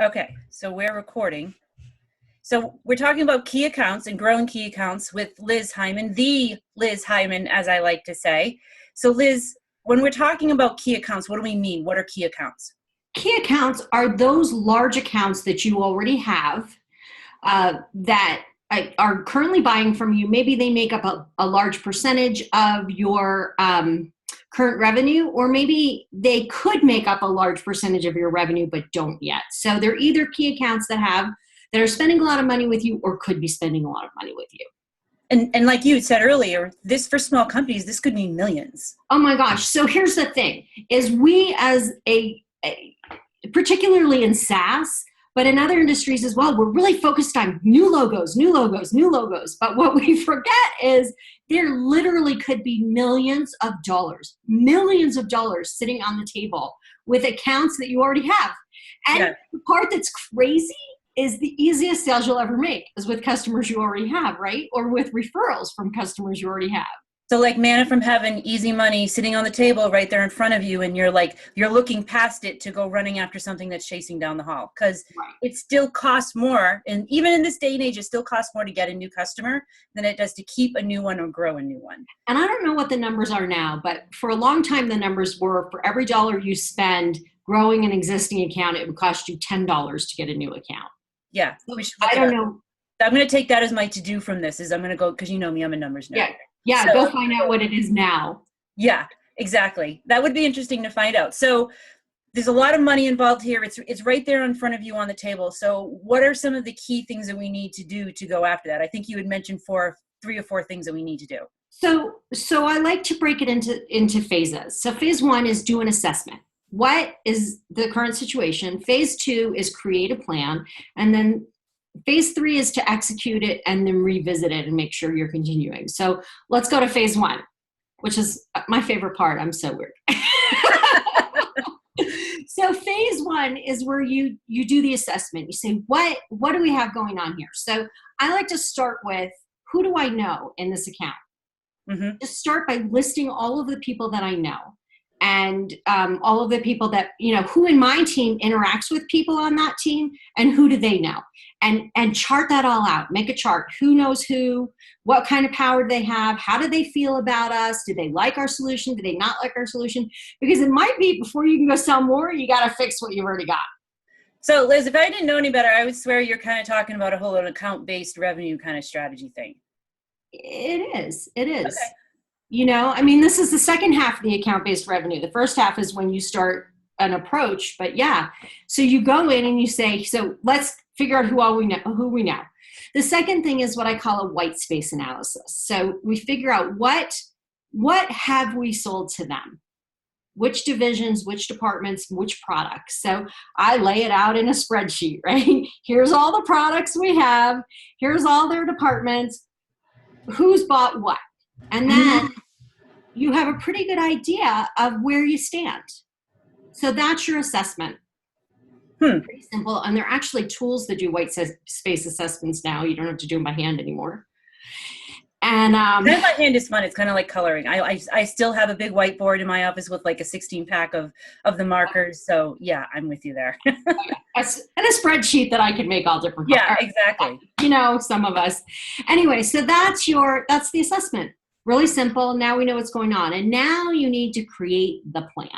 Okay, so we're recording. So we're talking about key accounts and growing key accounts with Liz Hyman, the Liz Hyman, as I like to say. So Liz, when we're talking about key accounts, what do we mean? What are key accounts? Key accounts are those large accounts that you already have that are currently buying from you. Maybe they make up a large percentage of your current revenue, or maybe they could make up a large percentage of your revenue but don't yet. So they're either key accounts that are spending a lot of money with you or could be spending a lot of money with you. And like you said earlier, this for small companies, this could mean millions. Oh my gosh. So here's the thing, is we as particularly in SaaS, but in other industries as well, we're really focused on new logos. But what we forget is there literally could be millions of dollars sitting on the table with accounts that you already have. And The part that's crazy is the easiest sales you'll ever make is with customers you already have, right? Or with referrals from customers you already have. So like manna from heaven, easy money sitting on the table right there in front of you, and you're looking past it to go running after something that's chasing down the hall, because It still costs more, and even in this day and age, it still costs more to get a new customer than it does to keep a new one or grow a new one. And I don't know what the numbers are now, but for a long time, the numbers were for every dollar you spend growing an existing account, it would cost you $10 to get a new account. Yeah. So I don't know. I'm going to take that as my to-do from this, is I'm going to go, because you know me, I'm a numbers nerd. Yeah, so, go find out what it is now. Yeah, exactly. That would be interesting to find out. So there's a lot of money involved here. It's right there in front of you on the table. So what are some of the key things that we need to do to go after that? I think you had mentioned 3 or 4 things that we need to do. So I like to break it into phases. So phase 1 is do an assessment. What is the current situation? Phase 2 is create a plan. And then phase 3 is to execute it and then revisit it and make sure you're continuing. So let's go to phase 1, which is my favorite part. I'm so weird. So phase 1 is where you do the assessment. You say, what do we have going on here? So I like to start with, who do I know in this account? Mm-hmm. Just start by listing all of the people that I know. And all of the people that, who in my team interacts with people on that team, and who do they know? And chart that all out. Make a chart. Who knows who? What kind of power do they have? How do they feel about us? Do they like our solution? Do they not like our solution? Because it might be, before you can go sell more, you got to fix what you've already got. So Liz, if I didn't know any better, I would swear you're kind of talking about a whole account-based revenue kind of strategy thing. It is. Okay. This is the second half of the account-based revenue. The first half is when you start an approach, but yeah. So you go in and you say, so let's figure out who we know. The second thing is what I call a white space analysis. So we figure out what have we sold to them? Which divisions, which departments, which products. So I lay it out in a spreadsheet, right? Here's all the products we have. Here's all their departments. Who's bought what? And then you have a pretty good idea of where you stand. So that's your assessment. Pretty simple. And there are actually tools that do white space assessments now. You don't have to do them by hand anymore. And by hand is fun. It's kind of like coloring. I still have a big whiteboard in my office with like a 16-pack of the markers. So yeah, I'm with you there. And a spreadsheet that I could make all different. Yeah, exactly. Some of us. Anyway, so that's the assessment. Really simple. Now we know what's going on. And now you need to create the plan.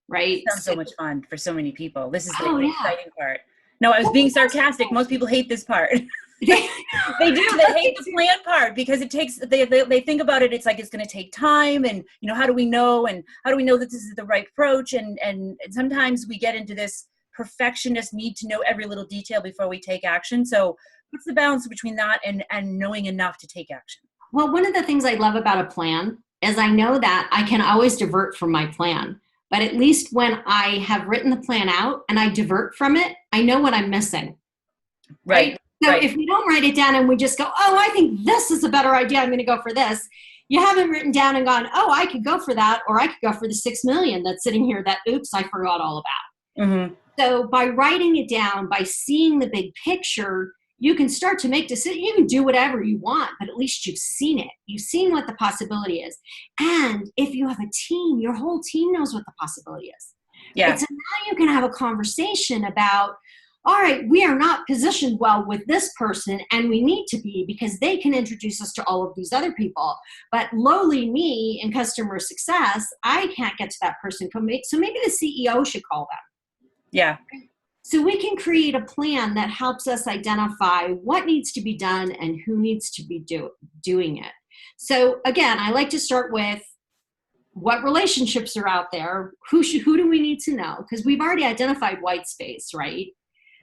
Right? It sounds so much fun for so many people. This is the exciting part. No, I was being sarcastic. Most people hate this part. They do. They hate the plan part because it takes, they think about it. It's like, it's going to take time. And, how do we know? And how do we know that this is the right approach? And sometimes we get into this perfectionist need to know every little detail before we take action. So what's the balance between that and knowing enough to take action? Well, one of the things I love about a plan is I know that I can always divert from my plan. But at least when I have written the plan out and I divert from it, I know what I'm missing. Right? So if we don't write it down and we just go, oh, I think this is a better idea, I'm going to go for this. You haven't written down and gone, oh, I could go for that, or I could go for the 6 million that's sitting here that, oops, I forgot all about. Mm-hmm. So by writing it down, by seeing the big picture, you can start to make decisions. You can do whatever you want, but at least you've seen it. You've seen what the possibility is. And if you have a team, your whole team knows what the possibility is. Yeah. It's now you can have a conversation about, all right, we are not positioned well with this person, and we need to be, because they can introduce us to all of these other people. But lowly me in customer success, I can't get to that person. So maybe the CEO should call them. Yeah. So we can create a plan that helps us identify what needs to be done and who needs to be doing it. So again, I like to start with what relationships are out there, who do we need to know? Because we've already identified white space, right?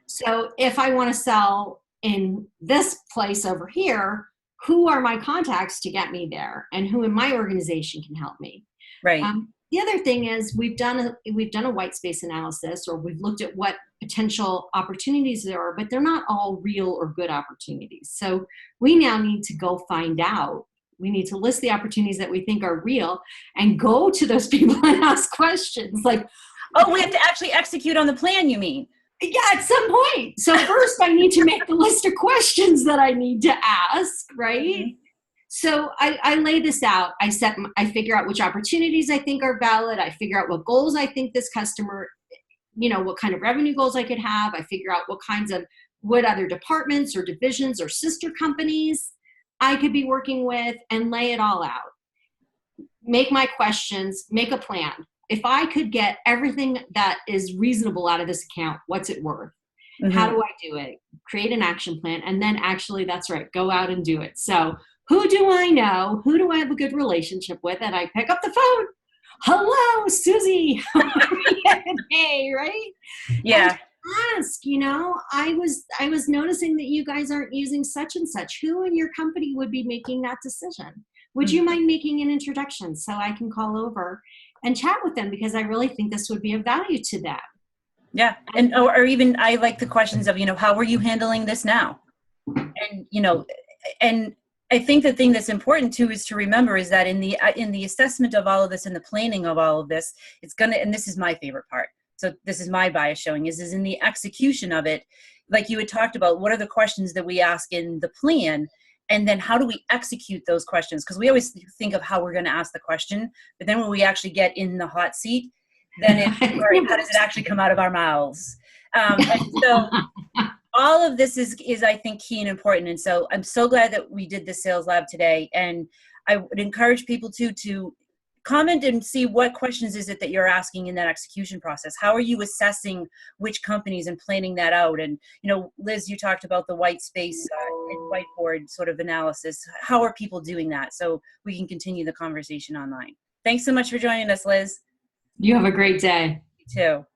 So if I want to sell in this place over here, who are my contacts to get me there, and who in my organization can help me? Right. The other thing is we've done a white space analysis, or we've looked at what potential opportunities there are, but they're not all real or good opportunities. So we now need to go find out. We need to list the opportunities that we think are real and go to those people and ask questions like, oh, we have to actually execute on the plan, you mean? Yeah, at some point. So first I need to make the list of questions that I need to ask, right? Mm-hmm. So I lay this out. I figure out which opportunities I think are valid. I figure out what goals I think this customer, what kind of revenue goals I could have. I figure out what other departments or divisions or sister companies I could be working with, and lay it all out. Make my questions, make a plan. If I could get everything that is reasonable out of this account, what's it worth? Mm-hmm. How do I do it? Create an action plan, and then actually, that's right, go out and do it. So who do I know? Who do I have a good relationship with? And I pick up the phone. Hello, Susie. Hey, right? Yeah. And ask, I was noticing that you guys aren't using such and such. Who in your company would be making that decision? Would you mind making an introduction so I can call over and chat with them, because I really think this would be of value to them? Yeah. And, or even I like the questions of, how are you handling this now? And, and I think the thing that's important too is to remember is that in the assessment of all of this and the planning of all of this, and this is my favorite part. So this is my bias showing is in the execution of it, like you had talked about, what are the questions that we ask in the plan? And then how do we execute those questions? Because we always think of how we're going to ask the question, but then when we actually get in the hot seat, then it's, all right, how does it actually come out of our mouths? And so all of this is I think key and important. And so I'm so glad that we did this sales lab today. And I would encourage people to comment and see what questions is it that you're asking in that execution process. How are you assessing which companies and planning that out? And, Liz, you talked about the white space and whiteboard sort of analysis. How are people doing that? So we can continue the conversation online. Thanks so much for joining us, Liz. You have a great day. You too.